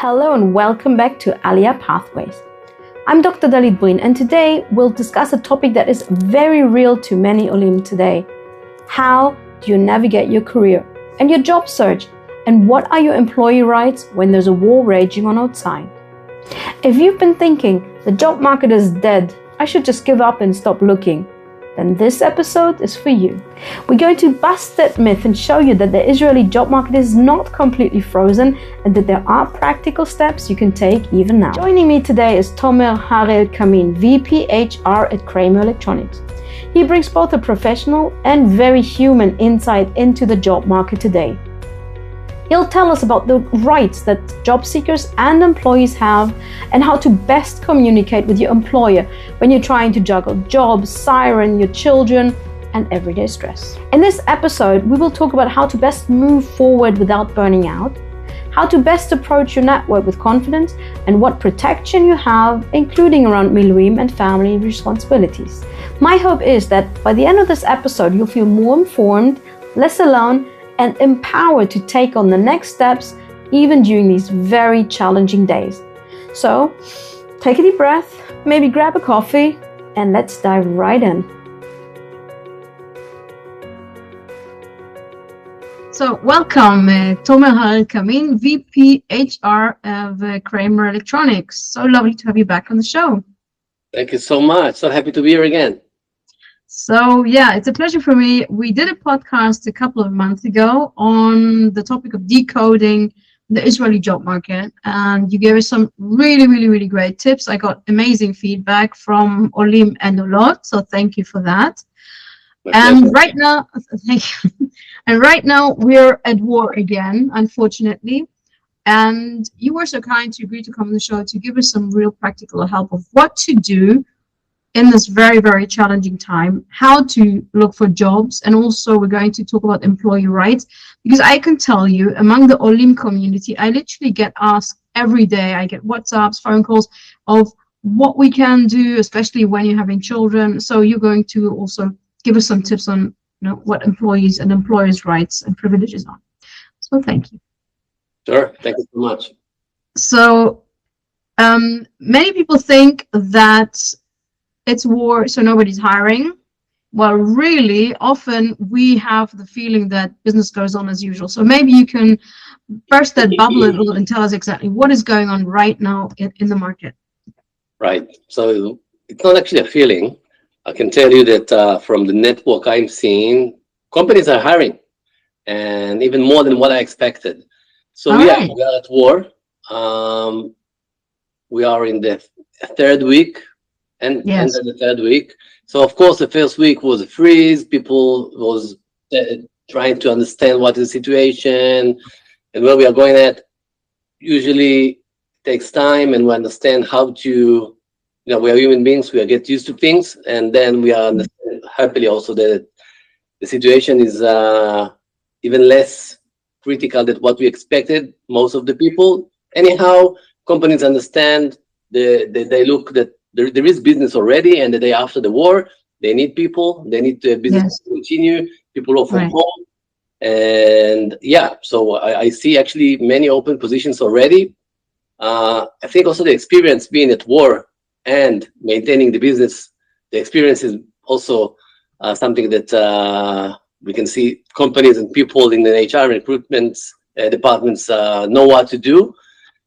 Hello and welcome back to Aliyah Pathways. I'm Dr. Dahlit Brin, and today we'll discuss a topic that is very real to many Olim today. How do you navigate your career and your job search, and what are your employee rights when there's a war raging on outside? If you've been thinking the job market is dead, I should just give up and stop looking, then this episode is for you. We're going to bust that myth and show you that the Israeli job market is not completely frozen and that there are practical steps you can take even now. Joining me today is Tomer Harel Kamin, VP HR at Kramer Electronics. He brings both a professional and very human insight into the job market today. He'll tell us about the rights that job seekers and employees have and how to best communicate with your employer when you're trying to juggle jobs, siren, your children, and everyday stress. In this episode, we will talk about how to best move forward without burning out, how to best approach your network with confidence, and what protection you have, including around Miluim and family responsibilities. My hope is that by the end of this episode, you'll feel more informed, less alone, and empowered to take on the next steps even during these very challenging days. So take a deep breath, maybe grab a coffee, and let's dive right in. So welcome, Tomer Harel Kamin, VP HR of Kramer Electronics. So lovely to have you back on the show. Thank you so much. So happy to be here again. So yeah, it's a pleasure for me. We did a podcast a couple of months ago on the topic of decoding the Israeli job market, and you gave us some really great tips. I got amazing feedback from Olim and a lot, so thank you for that. And right now, thank you. And right now we're at war again, unfortunately. And you were so kind to agree to come on the show to give us some real practical help of what to do in this very challenging time, how to look for jobs, and also we're going to talk about employee rights, because I can tell you, among the Olim community, I literally get asked every day. I get WhatsApps, phone calls of what we can do, especially when you're having children. So you're going to also give us some tips on, what employees and employers' rights and privileges are. So thank you. Sure, thank you so much. So many people think that it's war, so nobody's hiring. Well, really, often we have the feeling that business goes on as usual. So maybe you can burst that bubble a little and tell us exactly what is going on right now in the market. Right. So it's not actually a feeling. I can tell you that from the network I'm seeing, companies are hiring, and even more than what I expected. So we are at war. We are in the third week. And then the third week. So of course, the first week was a freeze. People was trying to understand what is the situation and where we are going at. Usually takes time, and we understand how to, we are human beings. We get used to things, and then we are happily also that the situation is even less critical than what we expected. Most of the people, anyhow, companies understand. They look that. There is business already, and the day after the war, they need people. They need business to continue. People are from home, and so I see actually many open positions already. I think also the experience being at war and maintaining the business, the experience is also something that we can see companies and people in the HR recruitment departments know what to do.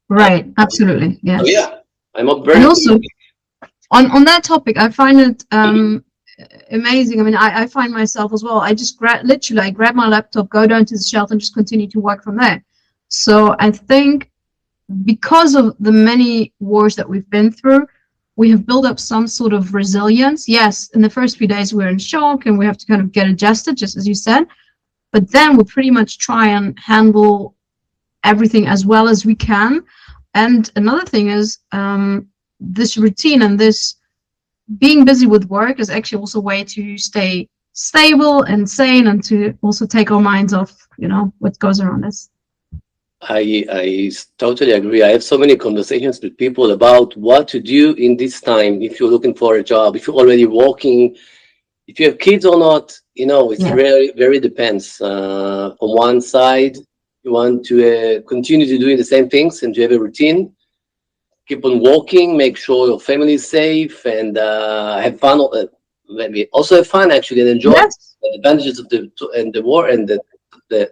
Right, absolutely, yes. So I'm up very. And also, on that topic, I find it amazing. I mean, I find myself as well. I just I grab my laptop, go down to the shelf, and just continue to work from there. So I think because of the many wars that we've been through, we have built up some sort of resilience. Yes, in the first few days we're in shock and we have to kind of get adjusted, just as you said. But then we pretty much try and handle everything as well as we can. And another thing is, this routine and this being busy with work is actually also a way to stay stable and sane, and to also take our minds off, what goes around us. I totally agree. I have so many conversations with people about what to do in this time. If you're looking for a job, if you're already working, if you have kids or not, it's very depends. From one side, you want to continue to doing the same things and to have a routine. Keep on walking, make sure your family is safe, and have fun. Maybe also have fun actually, and enjoy the advantages of the war and the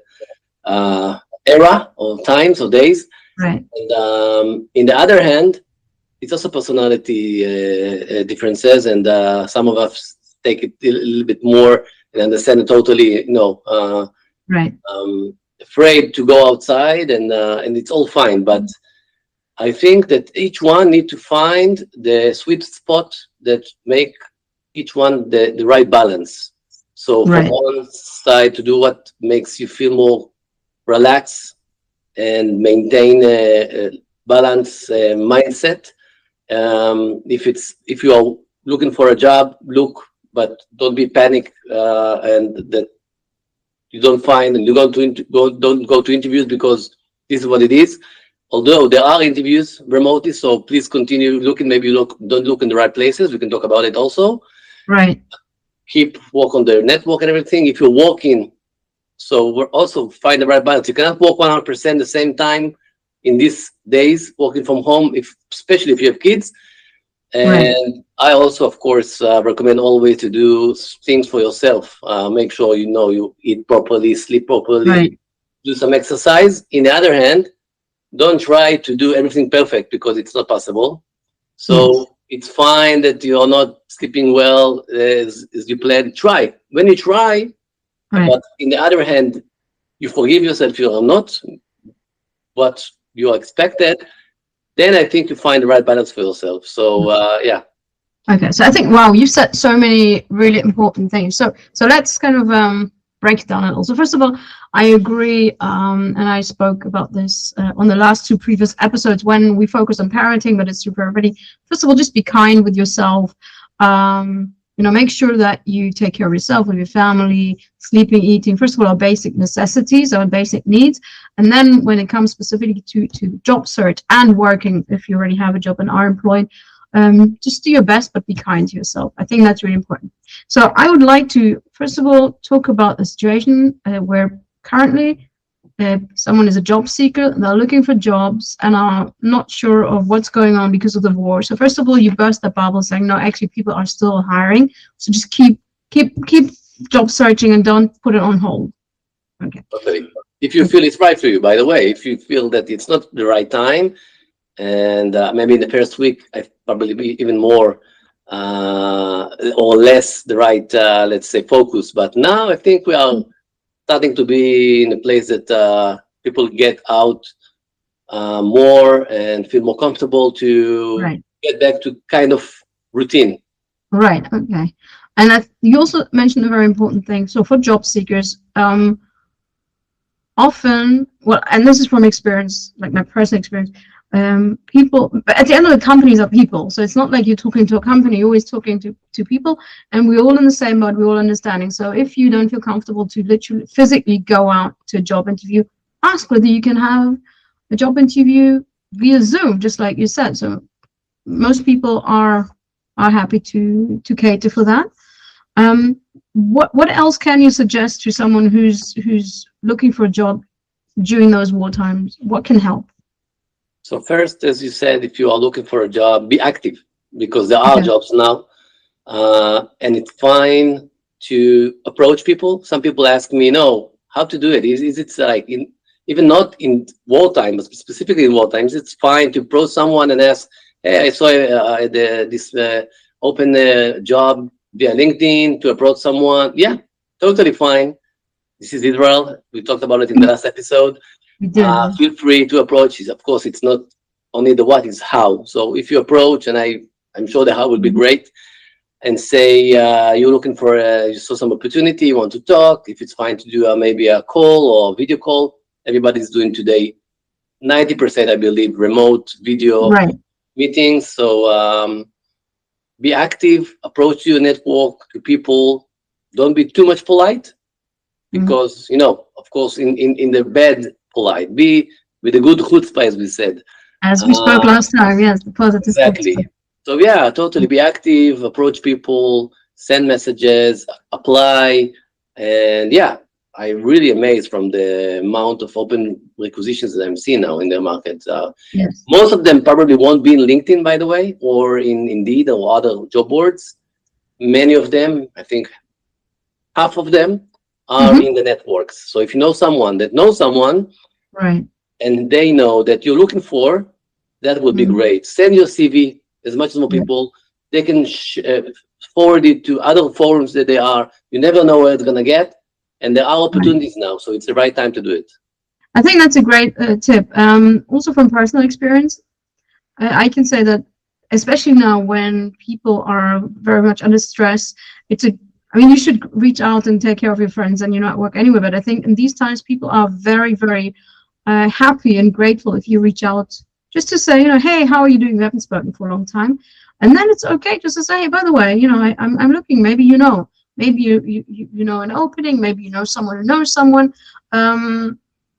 era or times or days. Right. And in the other hand, it's also personality differences, and some of us take it a little bit more and understand it totally, right. Afraid to go outside, and it's all fine. But I think that each one need to find the sweet spot that make each one the right balance. So from one side, to do what makes you feel more relaxed and maintain a balanced mindset. If you are looking for a job, look, but don't be panic and that you don't find, and you don't go to interviews because this is what it is. Although there are interviews remotely, so please continue looking. Maybe don't look in the right places. We can talk about it also. Right. Keep work on the network and everything. If you're working, so we're also find the right balance. You cannot work 100% the same time in these days, working from home, especially if you have kids. And I also, of course, recommend always to do things for yourself. Make sure you eat properly, sleep properly, do some exercise. In the other hand, don't try to do everything perfect because it's not possible. So it's fine that you're not sleeping well as you planned. Try. When you try, but in the other hand, you forgive yourself, you are not what you expected, then I think you find the right balance for yourself. So Okay, so I think, wow, you said so many really important things. So let's kind of break it down a little. So first of all, I agree, and I spoke about this on the last two previous episodes when we focused on parenting, but it's super already. First of all, just be kind with yourself. Make sure that you take care of yourself, of your family, sleeping, eating. First of all, our basic necessities, our basic needs. And then when it comes specifically to job search and working, if you already have a job and are employed, just do your best, but be kind to yourself. I think that's really important. So I would like to, first of all, talk about a situation where currently someone is a job seeker, and they're looking for jobs and are not sure of what's going on because of the war. So first of all, you burst the bubble saying, no, actually people are still hiring. So just keep job searching and don't put it on hold. Okay. If you feel it's right for you, by the way, if you feel that it's not the right time, and maybe in the first week, I probably be even more or less the right, let's say, focus. But now I think we are starting to be in a place that people get out more and feel more comfortable to get back to kind of routine. Right. Okay. And you also mentioned a very important thing. So for job seekers, often, well, and this is from experience, like my personal experience, people, but at the end of the companies are people. So it's not like you're talking to a company, you're always talking to people, and we're all in the same boat, we're all understanding. So if you don't feel comfortable to literally physically go out to a job interview, ask whether you can have a job interview via Zoom, just like you said. So most people are happy to cater for that. What else can you suggest to someone who's looking for a job during those war times? What can help? So first, as you said, if you are looking for a job, be active, because there are jobs now, and it's fine to approach people. Some people ask me, how to do it. Is it like even not in wartime, but specifically in war times, it's fine to approach someone and ask, hey, I saw this open job via LinkedIn, to approach someone. Yeah, totally fine. This is Israel. We talked about it in the last episode. Feel free to approach. Of course, it's not only the what, it's how. So if you approach, and I'm sure the how will be great, and say you're looking for you saw some opportunity, you want to talk. If it's fine to do maybe a call or a video call. Everybody's doing today 90%, I believe, remote video meetings. So be active, approach your network, to people. Don't be too much polite, because of course, in the bad polite, be with a good chutzpah, as we said. As we spoke last time, yes, the positive. Exactly. Chutzpah. So yeah, totally be active, approach people, send messages, apply, and I'm really amazed from the amount of open requisitions that I'm seeing now in the market. Yes. Most of them probably won't be in LinkedIn, by the way, or in Indeed or other job boards. Many of them, I think half of them, are in the networks. So if you know someone that knows someone, right, and they know that you're looking for, that would be great. Send your CV as much as more people. They can forward it to other forums that they are. You never know where it's gonna get, and there are opportunities now, so it's the right time to do it. I think that's a great tip. Also from personal experience, I can say that, especially now when people are very much under stress, I mean, you should reach out and take care of your friends and your network anyway. But I think in these times, people are very, very happy and grateful if you reach out just to say, hey, how are you doing? We haven't spoken for a long time. And then it's okay just to say, hey, by the way, I'm looking. Maybe maybe you know an opening. Maybe you know someone who knows someone.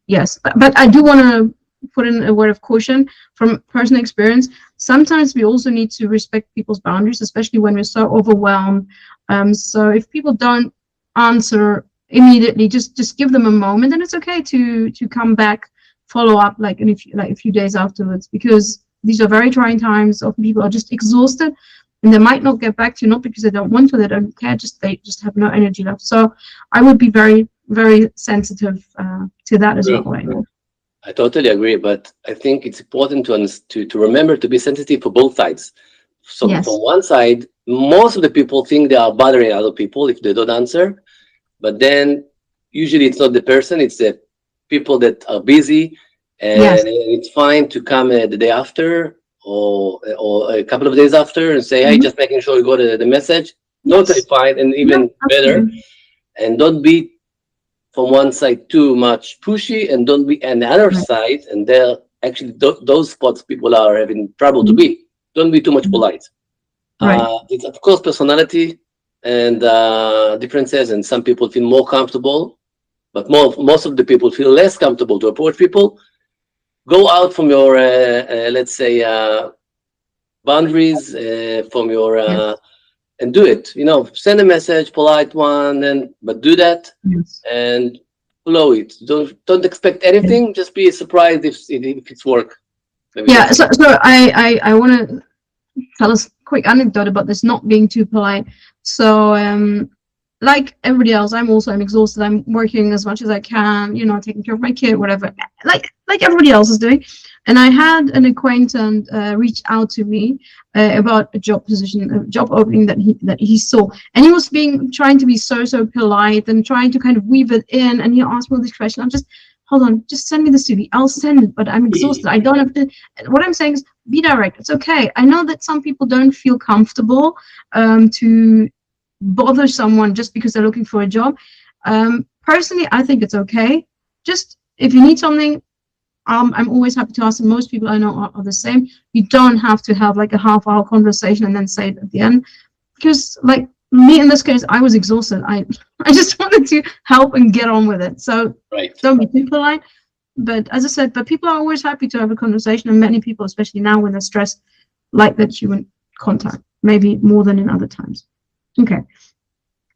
Yes, but I do want to put in a word of caution from personal experience. Sometimes we also need to respect people's boundaries, especially when we're so overwhelmed. So if people don't answer immediately, just give them a moment, and it's okay to come back, follow up like a few days afterwards, because these are very trying times. Often people are just exhausted, and they might not get back to you, not because they don't want to, they don't care, they just have no energy left. So I would be very, very sensitive to that as well. I totally agree, but I think it's important to remember to be sensitive for both sides. So from one side, most of the people think they are bothering other people if they don't answer, but then usually it's not the person, it's the people that are busy, and it's fine to come the day after or a couple of days after and say, hey, just making sure you got the message. Totally fine, and even better. And don't be from one side too much pushy, and don't be on the other side, and there actually those spots people are having trouble to be. Don't be too much polite. It's of course personality and differences, and some people feel more comfortable, but most of the people feel less comfortable to approach people. Go out from your let's say boundaries, from your and do it. Send a message, polite one, but do that and flow it. Don't expect anything. Just be surprised if it's work. Maybe so I want to tell us a quick anecdote about this not being too polite. So like everybody else, I'm exhausted. I'm working as much as I can, taking care of my kid, whatever, like everybody else is doing. And I had an acquaintance reach out to me about a job opening that he saw, and he was trying to be so polite and trying to kind of weave it in. And he asked me this question. I'm just, hold on, just send me the CV. I'll send it, but I'm exhausted. I don't have to. What I'm saying is, be direct. It's okay. I know that some people don't feel comfortable to bother someone just because they're looking for a job. Personally, I think it's okay. Just if you need something, I'm always happy to ask, and most people I know are the same. You don't have to have like a half-hour conversation and then say it at the end, because like me in this case, I was exhausted. I just wanted to help and get on with it. So don't be too polite. But as I said, people are always happy to have a conversation, and many people, especially now when they're stressed, like that human contact, maybe more than in other times. Okay.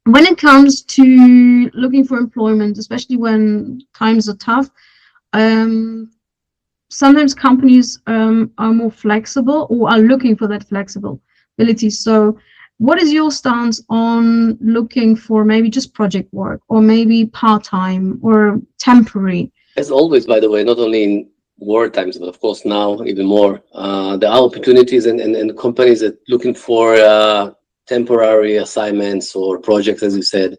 When it comes to looking for employment, especially when times are tough, sometimes companies are more flexible or are looking for that flexibility. So what is your stance on looking for maybe just project work, or maybe part-time or temporary? As always, by the way, not only in war times, but of course now even more, there are opportunities and companies that looking for temporary assignments or projects, as you said,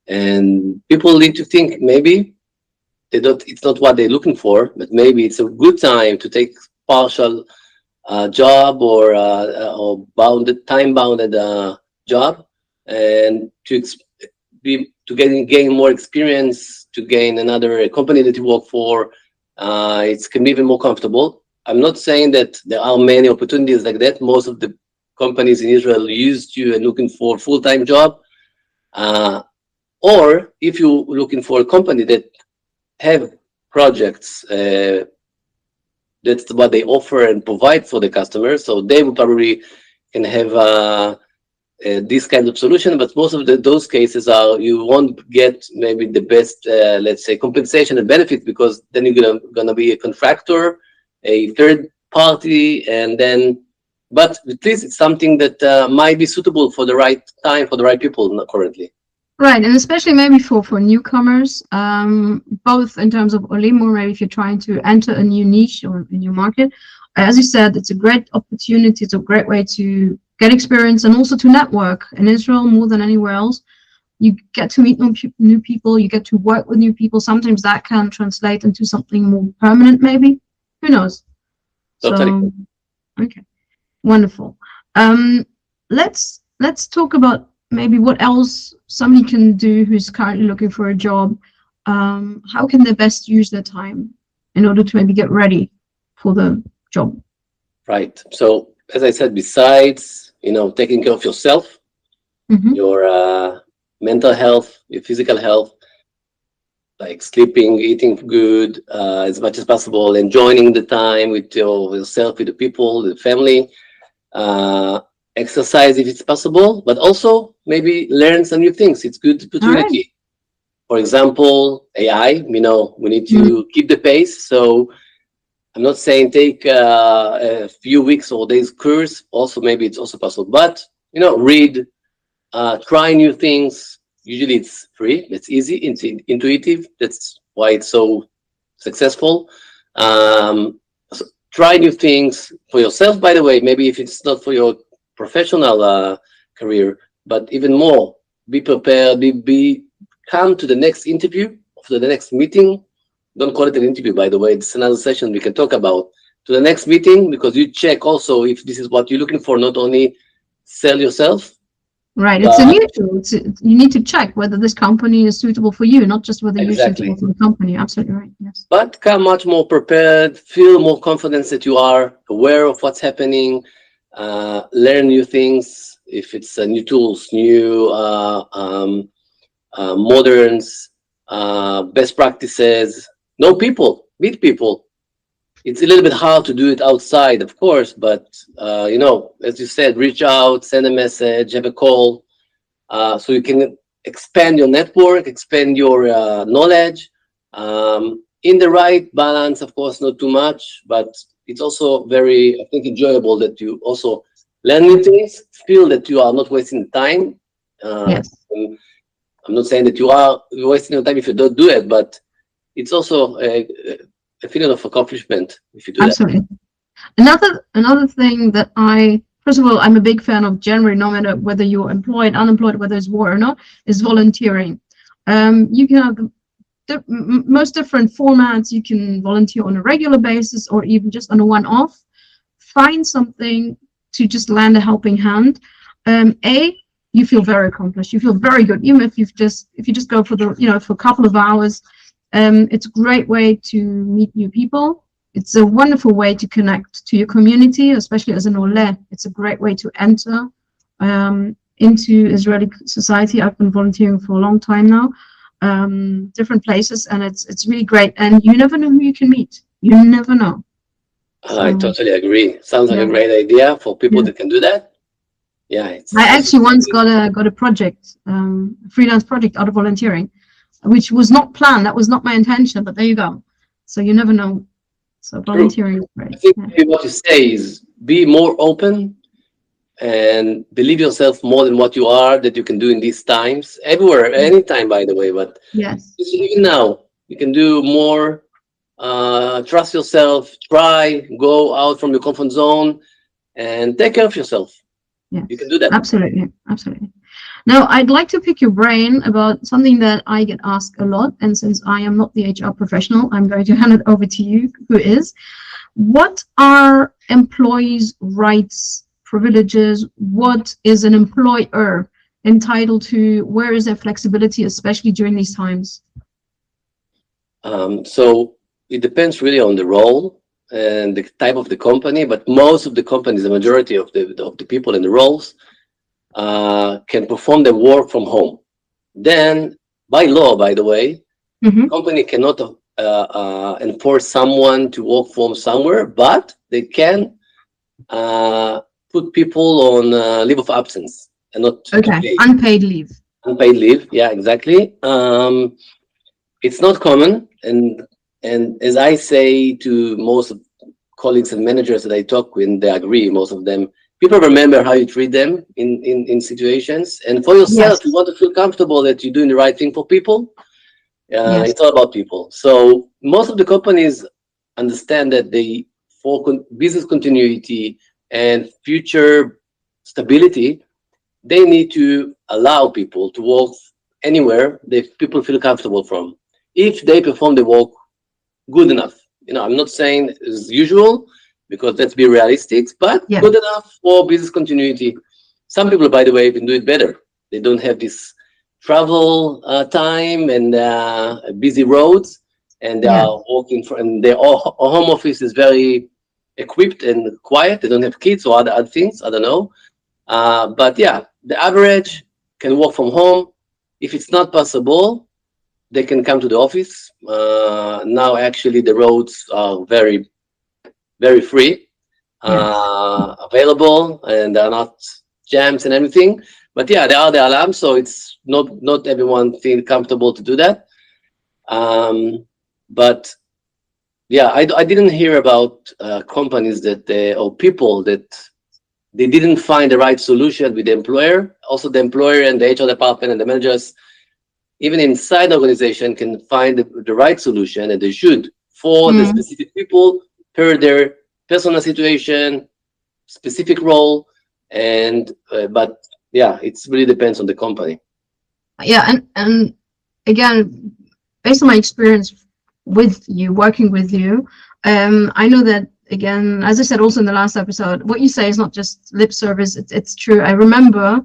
and people need to think maybe it's not what they're looking for, but maybe it's a good time to take partial job or time-bounded job, and to gain more experience, to gain another company that you work for. It can be even more comfortable. I'm not saying that there are many opportunities like that. Most of the companies in Israel used you and looking for full-time job, or if you're looking for a company that have projects, that's what they offer and provide for the customers. So they will probably can have this kind of solution, but most of those cases are you won't get maybe the best, let's say, compensation and benefit, because then you're gonna be a contractor, a third party, and then, but at least it's something that might be suitable for the right time for the right people currently. Right, and especially maybe for newcomers, both in terms of Olim, or maybe if you're trying to enter a new niche or a new market. As you said, it's a great opportunity. It's a great way to get experience and also to network. In Israel, more than anywhere else, you get to meet new people, you get to work with new people. Sometimes that can translate into something more permanent, maybe. Who knows? Totally. So, okay, wonderful. Let's talk about maybe what else somebody can do who's currently looking for a job. How can they best use their time in order to maybe get ready for the job? Right. So as I said, besides taking care of yourself, your mental health, your physical health, like sleeping, eating good as much as possible, enjoying the time with yourself, with the people, the family, exercise if it's possible, but also maybe learn some new things. It's good opportunity. Right. For example, AI, we need to keep the pace. So I'm not saying take a few weeks or days course. Also, maybe it's also possible. But read, try new things. Usually, it's free. It's easy. It's intuitive. That's why it's so successful. So try new things for yourself. By the way, maybe if it's not for your professional career, but even more, be prepared. Come to the next interview, to the next meeting. Don't call it an interview, by the way. It's another session we can talk about. To the next meeting, because you check also if this is what you're looking for, not only sell yourself. Right. It's a mutual. You need to check whether this company is suitable for you, not just whether you're suitable for the company. Absolutely right. Yes. But come much more prepared, feel more confidence that you are aware of what's happening, learn new things. If it's new tools, new moderns, best practices. Know people, meet people. It's a little bit hard to do it outside, of course, but as you said, reach out, send a message, have a call, so you can expand your network, expand your knowledge, in the right balance, of course, not too much, but it's also very, I think, enjoyable that you also learn new things, feel that you are not wasting time. Yes. I'm not saying that you're wasting your time if you don't do it, but it's also a feeling of accomplishment if you do Absolutely. that. Another thing that first of all, I'm a big fan of generally, no matter whether you're employed, unemployed, whether it's war or not, is volunteering. You can have the most different formats. You can volunteer on a regular basis or even just on a one-off. Find something to just lend a helping hand. You feel very accomplished. You feel very good, even if you just go for for a couple of hours. It's a great way to meet new people. It's a wonderful way to connect to your community, especially as an Olim. It's a great way to enter into Israeli society. I've been volunteering for a long time now, different places, and it's really great. And you never know who you can meet. You never know. I totally agree. Sounds like a great idea for people that can do that. Yeah, I actually once got a project, freelance project out of volunteering, which was not planned. That was not my intention, but there you go. So you never know. So volunteering is great. I think what you say is be more open and believe yourself more than what you are, that you can do in these times, everywhere, anytime, by the way. But yes, even now, you can do more. Trust yourself. Try, go out from your comfort zone, and take care of yourself. Yes, you can do that. Absolutely. Now, I'd like to pick your brain about something that I get asked a lot, and since I am not the HR professional, I'm going to hand it over to you, who is. What are employees' rights, privileges? What is an employer entitled to? Where is their flexibility, especially during these times? So it depends really on the role and the type of the company, but most of the companies, the majority of the people in the roles, can perform their work from home. Then, by law, by the way, the company cannot enforce someone to work from somewhere, but they can put people on leave of absence. and not Okay, paid. unpaid leave. Unpaid leave, yeah, exactly. It's not common, and as I say to most colleagues and managers that I talk with, they agree, most of them. People remember how you treat them in situations, and for yourself, you want to feel comfortable that you're doing the right thing for people. It's all about people. So most of the companies understand that for business continuity and future stability, they need to allow people to work anywhere that people feel comfortable from, if they perform the work good enough. I'm not saying as usual, because let's be realistic, but good enough for business continuity. Some people, by the way, can do it better. They don't have this travel time and busy roads, and they are working and their home office is very equipped and quiet. They don't have kids or other things. I don't know. But yeah, the average can work from home. If it's not possible, they can come to the office. Now, actually, the roads are very, very free, available, and they're not jams and everything. But yeah, there are the alarms, so it's not everyone feel comfortable to do that. But yeah, I didn't hear about companies that or people that they didn't find the right solution with the employer. Also, the employer and the HR department and the managers, even inside the organization, can find the right solution, and they should, for the specific people per their personal situation, specific role, and but yeah, it really depends on the company. Yeah, and again, based on my experience with you, working with you, I know that, again, as I said also in the last episode, what you say is not just lip service, it's true. I remember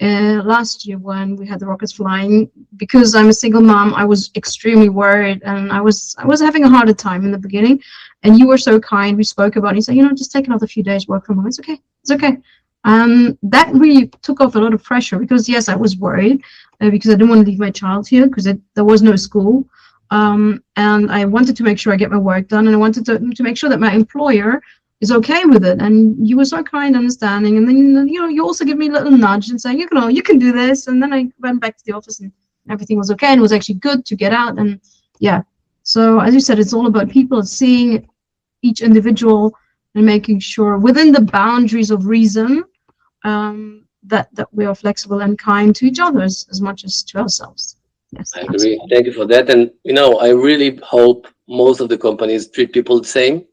last year when we had the rockets flying, because I'm a single mom, I was extremely worried, and I was having a harder time in the beginning, and you were so kind. We spoke about it. You said, just take another few days, work from home. It's okay. That really took off a lot of pressure, because yes, I was worried because I didn't want to leave my child here, because there was no school, and I wanted to make sure I get my work done, and I wanted to make sure that my employer is okay with it. And you were so kind, understanding, and then you also give me a little nudge and saying, you can do this. And then I went back to the office, and everything was okay, and it was actually good to get out. And yeah, so as you said, it's all about people, seeing each individual and making sure within the boundaries of reason that we are flexible and kind to each other as much as to ourselves. Yes, I agree. Thank you for that. And I really hope most of the companies treat people the same.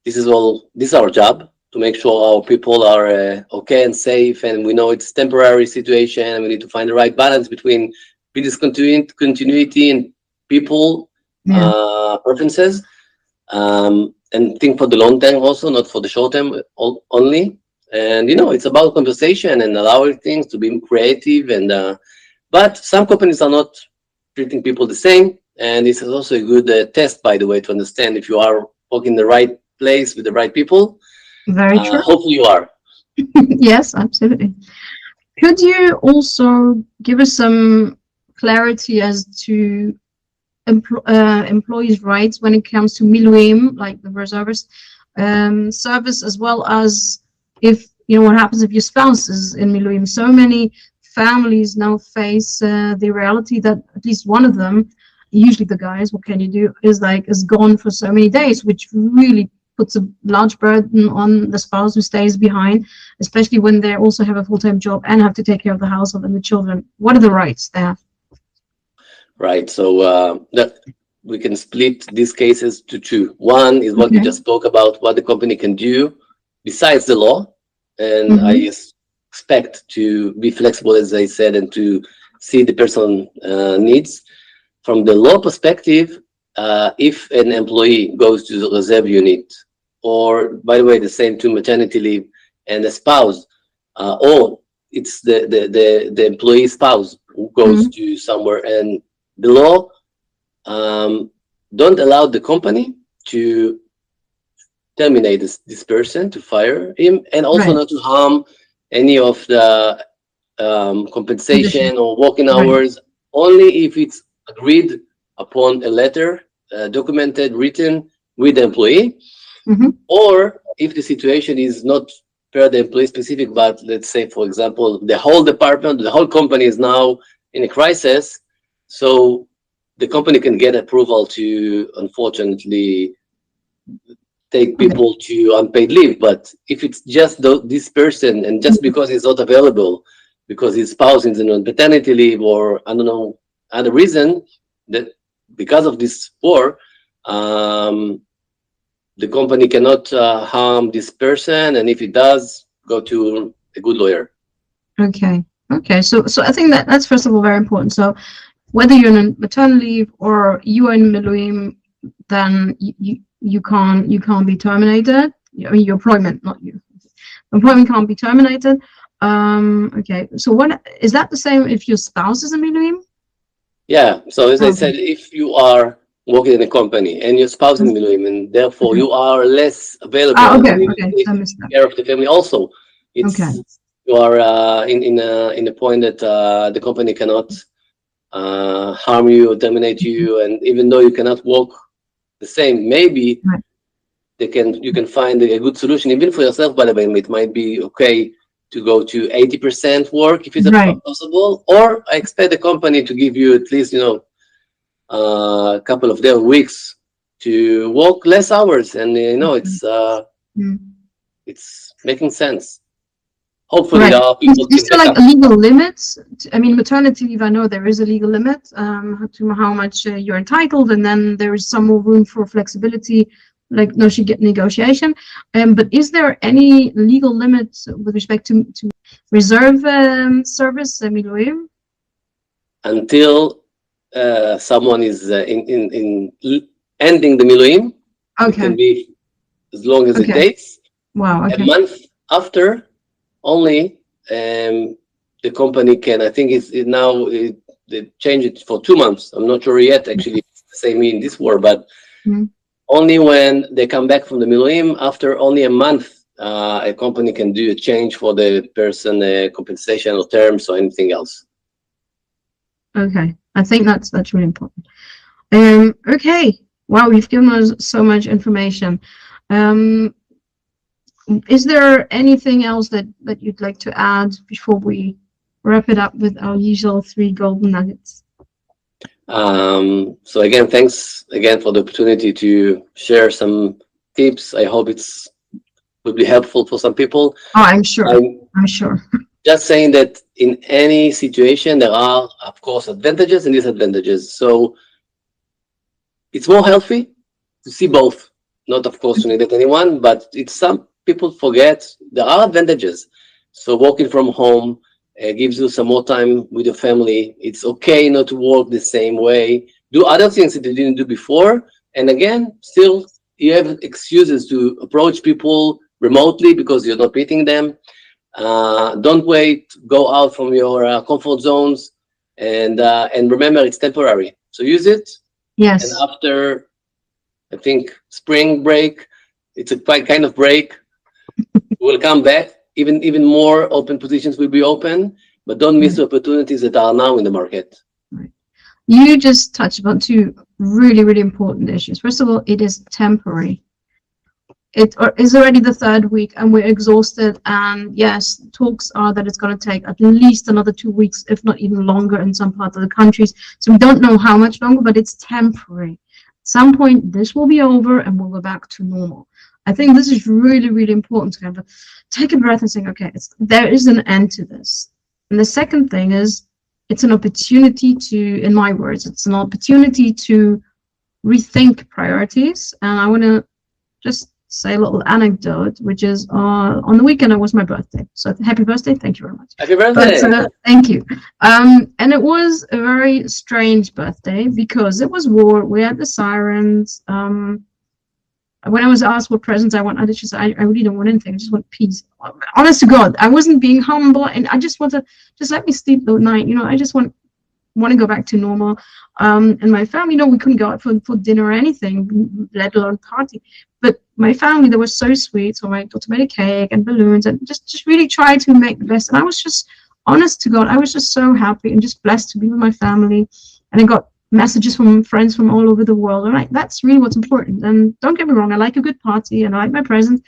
This is our job, to make sure our people are okay and safe, and we know it's temporary situation, and we need to find the right balance between business continuity and people preferences, and think for the long term also, not for the short term only. And it's about conversation and allowing things to be creative. And but some companies are not treating people the same, and this is also a good test, by the way, to understand if you are working in the right place with the right people. Very true. Hopefully you are. Yes, absolutely. Could you also give us some clarity as to employees' rights when it comes to Miluim, like the reservist service, as well as if what happens if your spouse is in Miluim? So many families now face the reality that at least one of them, usually the guys, what can you do, is gone for so many days, which really puts a large burden on the spouse who stays behind, especially when they also have a full-time job and have to take care of the household and the children. What are the rights they have? Right. So that we can split these cases to two. One is what we just spoke about, what the company can do besides the law, and I expect to be flexible, as I said, and to see the person needs. From the law perspective, if an employee goes to the reserve unit, or by the way, the same to maternity leave, and the spouse, or it's the employee spouse who goes to somewhere, and the law don't allow the company to terminate this person, to fire him, and also not to harm any of the compensation or working hours, only if it's agreed upon a letter, documented, written with the employee, or if the situation is not per the employee specific, but let's say, for example, the whole department, the whole company is now in a crisis. So the company can get approval to, unfortunately, take people to unpaid leave. But if it's just this person, and just because he's not available, because his spouse is on paternity leave, or I don't know, other reason, that because of this war, the company cannot harm this person, and if it does, go to a good lawyer. Okay. So I think that's first of all very important. So whether you're on maternity leave or you are in Miluim, then you can't be terminated. I mean, your employment, not you. Employment can't be terminated. Okay. So what is that the same if your spouse is a Miluim? Yeah. So as I said, if you are working in a company and your spouse is in Miluim, and therefore you are less available. Okay. I missed that. Care of the family also. It's you are in a point that the company cannot harm you or terminate you, and even though you cannot work the same, maybe you can find a good solution even for yourself. By the way, it might be okay to go to 80% work if it's possible, or I expect the company to give you at least a couple of their weeks to work less hours, and it's making sense. Hopefully, there are people. Is there like a legal limit? I mean, maternity leave, I know there is a legal limit to how much you're entitled, and then there is some more room for flexibility, like negotiation. But is there any legal limit with respect to reserve service, Miluim? Until someone is in ending the Miluim, it can be as long as it takes. Wow. A month after. Only the company can. I think they changed it for 2 months. I'm not sure yet. Actually, it's the same in this war, but only when they come back from the Miluim, after only a month, a company can do a change for the person, compensation or terms or anything else. Okay, I think that's really important. Okay, wow, you've given us so much information. Is there anything else that you'd like to add before we wrap it up with our usual 3 golden nuggets? So again, thanks again for the opportunity to share some tips. I hope will be helpful for some people. Oh, I'm sure. I'm sure. Just saying that in any situation, there are, of course, advantages and disadvantages. So it's more healthy to see both. Not, of course, to neglect anyone, but some people forget there are advantages. So working from home gives you some more time with your family. It's okay not to work the same way. Do other things that you didn't do before. And again, still, you have excuses to approach people remotely because you're not meeting them. Don't wait. Go out from your comfort zones. And remember, it's temporary. So use it. Yes. And after, I think, spring break, it's a kind of break. We'll come back. Even more open positions will be open, but don't miss the opportunities that are now in the market. Right. You just touched upon 2 really, really important issues. First of all, it is temporary. It is already the 3rd week, and we're exhausted. And yes, talks are that it's going to take at least another 2 weeks, if not even longer, in some parts of the countries. So we don't know how much longer, but it's temporary. At some point, this will be over, and we'll go back to normal. I think this is really, really important to kind of take a breath and say, okay, there is an end to this. And the second thing is, it's an opportunity to, in my words, it's an opportunity to rethink priorities. And I want to just say a little anecdote, which is on the weekend, it was my birthday. So happy birthday. Thank you very much. Happy birthday. But, thank you. And it was a very strange birthday because it was war. We had the sirens. When I was asked what presents I want, I just said, I really don't want anything. I just want peace. Honest to God, I wasn't being humble, and I just want to let me sleep the night. I just want to go back to normal. And my family, we couldn't go out for dinner or anything, let alone party. But my family, they were so sweet. So my daughter made a cake and balloons, and just really tried to make the best. And I was just, honest to God, I was just so happy and just blessed to be with my family. And I got messages from friends from all over the world. And that's really what's important. And don't get me wrong, I like a good party and I like my presents,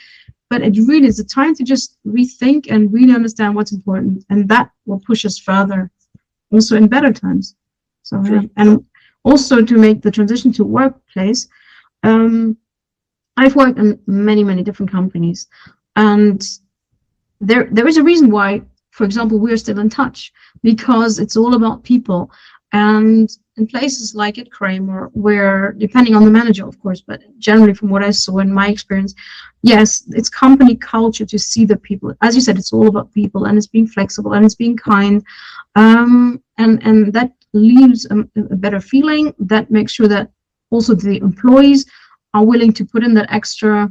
but it really is a time to just rethink and really understand what's important, and that will push us further, also in better times. So, and also to make the transition to workplace. I've worked in many different companies, and there is a reason why, for example, we're still in touch, because it's all about people. And in places like at Kramer, where, depending on the manager, of course, but generally from what I saw in my experience, yes, it's company culture to see the people. As you said, it's all about people, and it's being flexible, and it's being kind, and that leaves a better feeling. That makes sure that also the employees are willing to put in that extra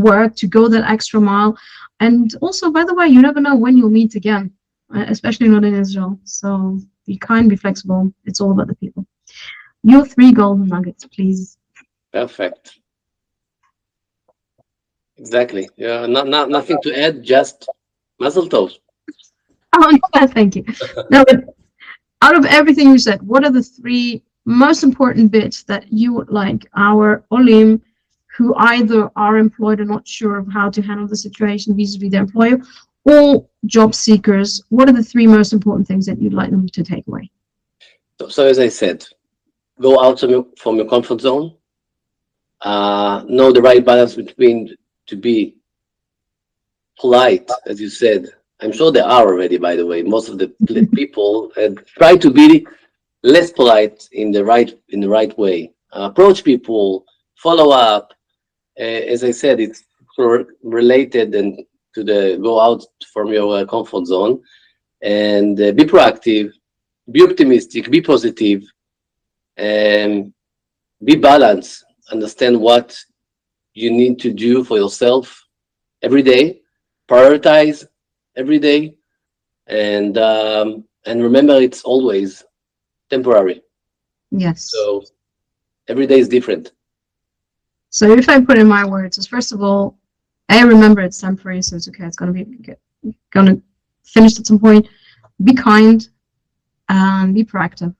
work, to go that extra mile. And also, by the way, you never know when you'll meet again, especially not in Israel. So be kind, be flexible. It's all about the people. Your 3 golden nuggets, please. Perfect. Exactly. Yeah. Nothing to add. Just mazel tov. Oh, no, thank you. No, but out of everything you said, what are the 3 most important bits that you would like our Olim, who either are employed or not sure of how to handle the situation vis-a-vis their employer, or job seekers, what are the 3 most important things that you'd like them to take away? So as I said, go out from your comfort zone. Know the right balance between to be polite, as you said. I'm sure there are already, by the way, most of the people, and try to be less polite in the right way. Approach people, follow up. As I said, it's related and to the go out from your comfort zone, and be proactive, be optimistic, be positive, and be balanced. Understand what you need to do for yourself every day. Prioritize every day, and remember, it's always temporary. Yes. So every day is different. So if I put in my words, is first of all, I remember it's temporary, so it's okay. It's gonna finish at some point. Be kind and be proactive.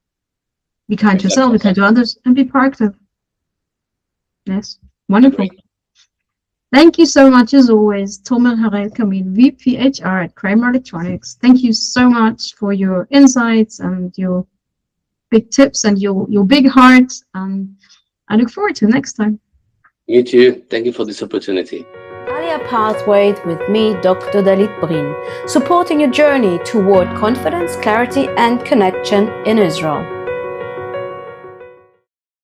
Be kind to yourself, be kind to others, and be proactive. Yes, wonderful. Thank you so much, as always, Tomer Harel Kamin, VP HR at Kramer Electronics. Thank you so much for your insights and your big tips and your big heart. And I look forward to next time. You too. Thank you for this opportunity. Aliyah Pathways with me, Dr. Dahlit Brin, supporting your journey toward confidence, clarity, and connection in Israel.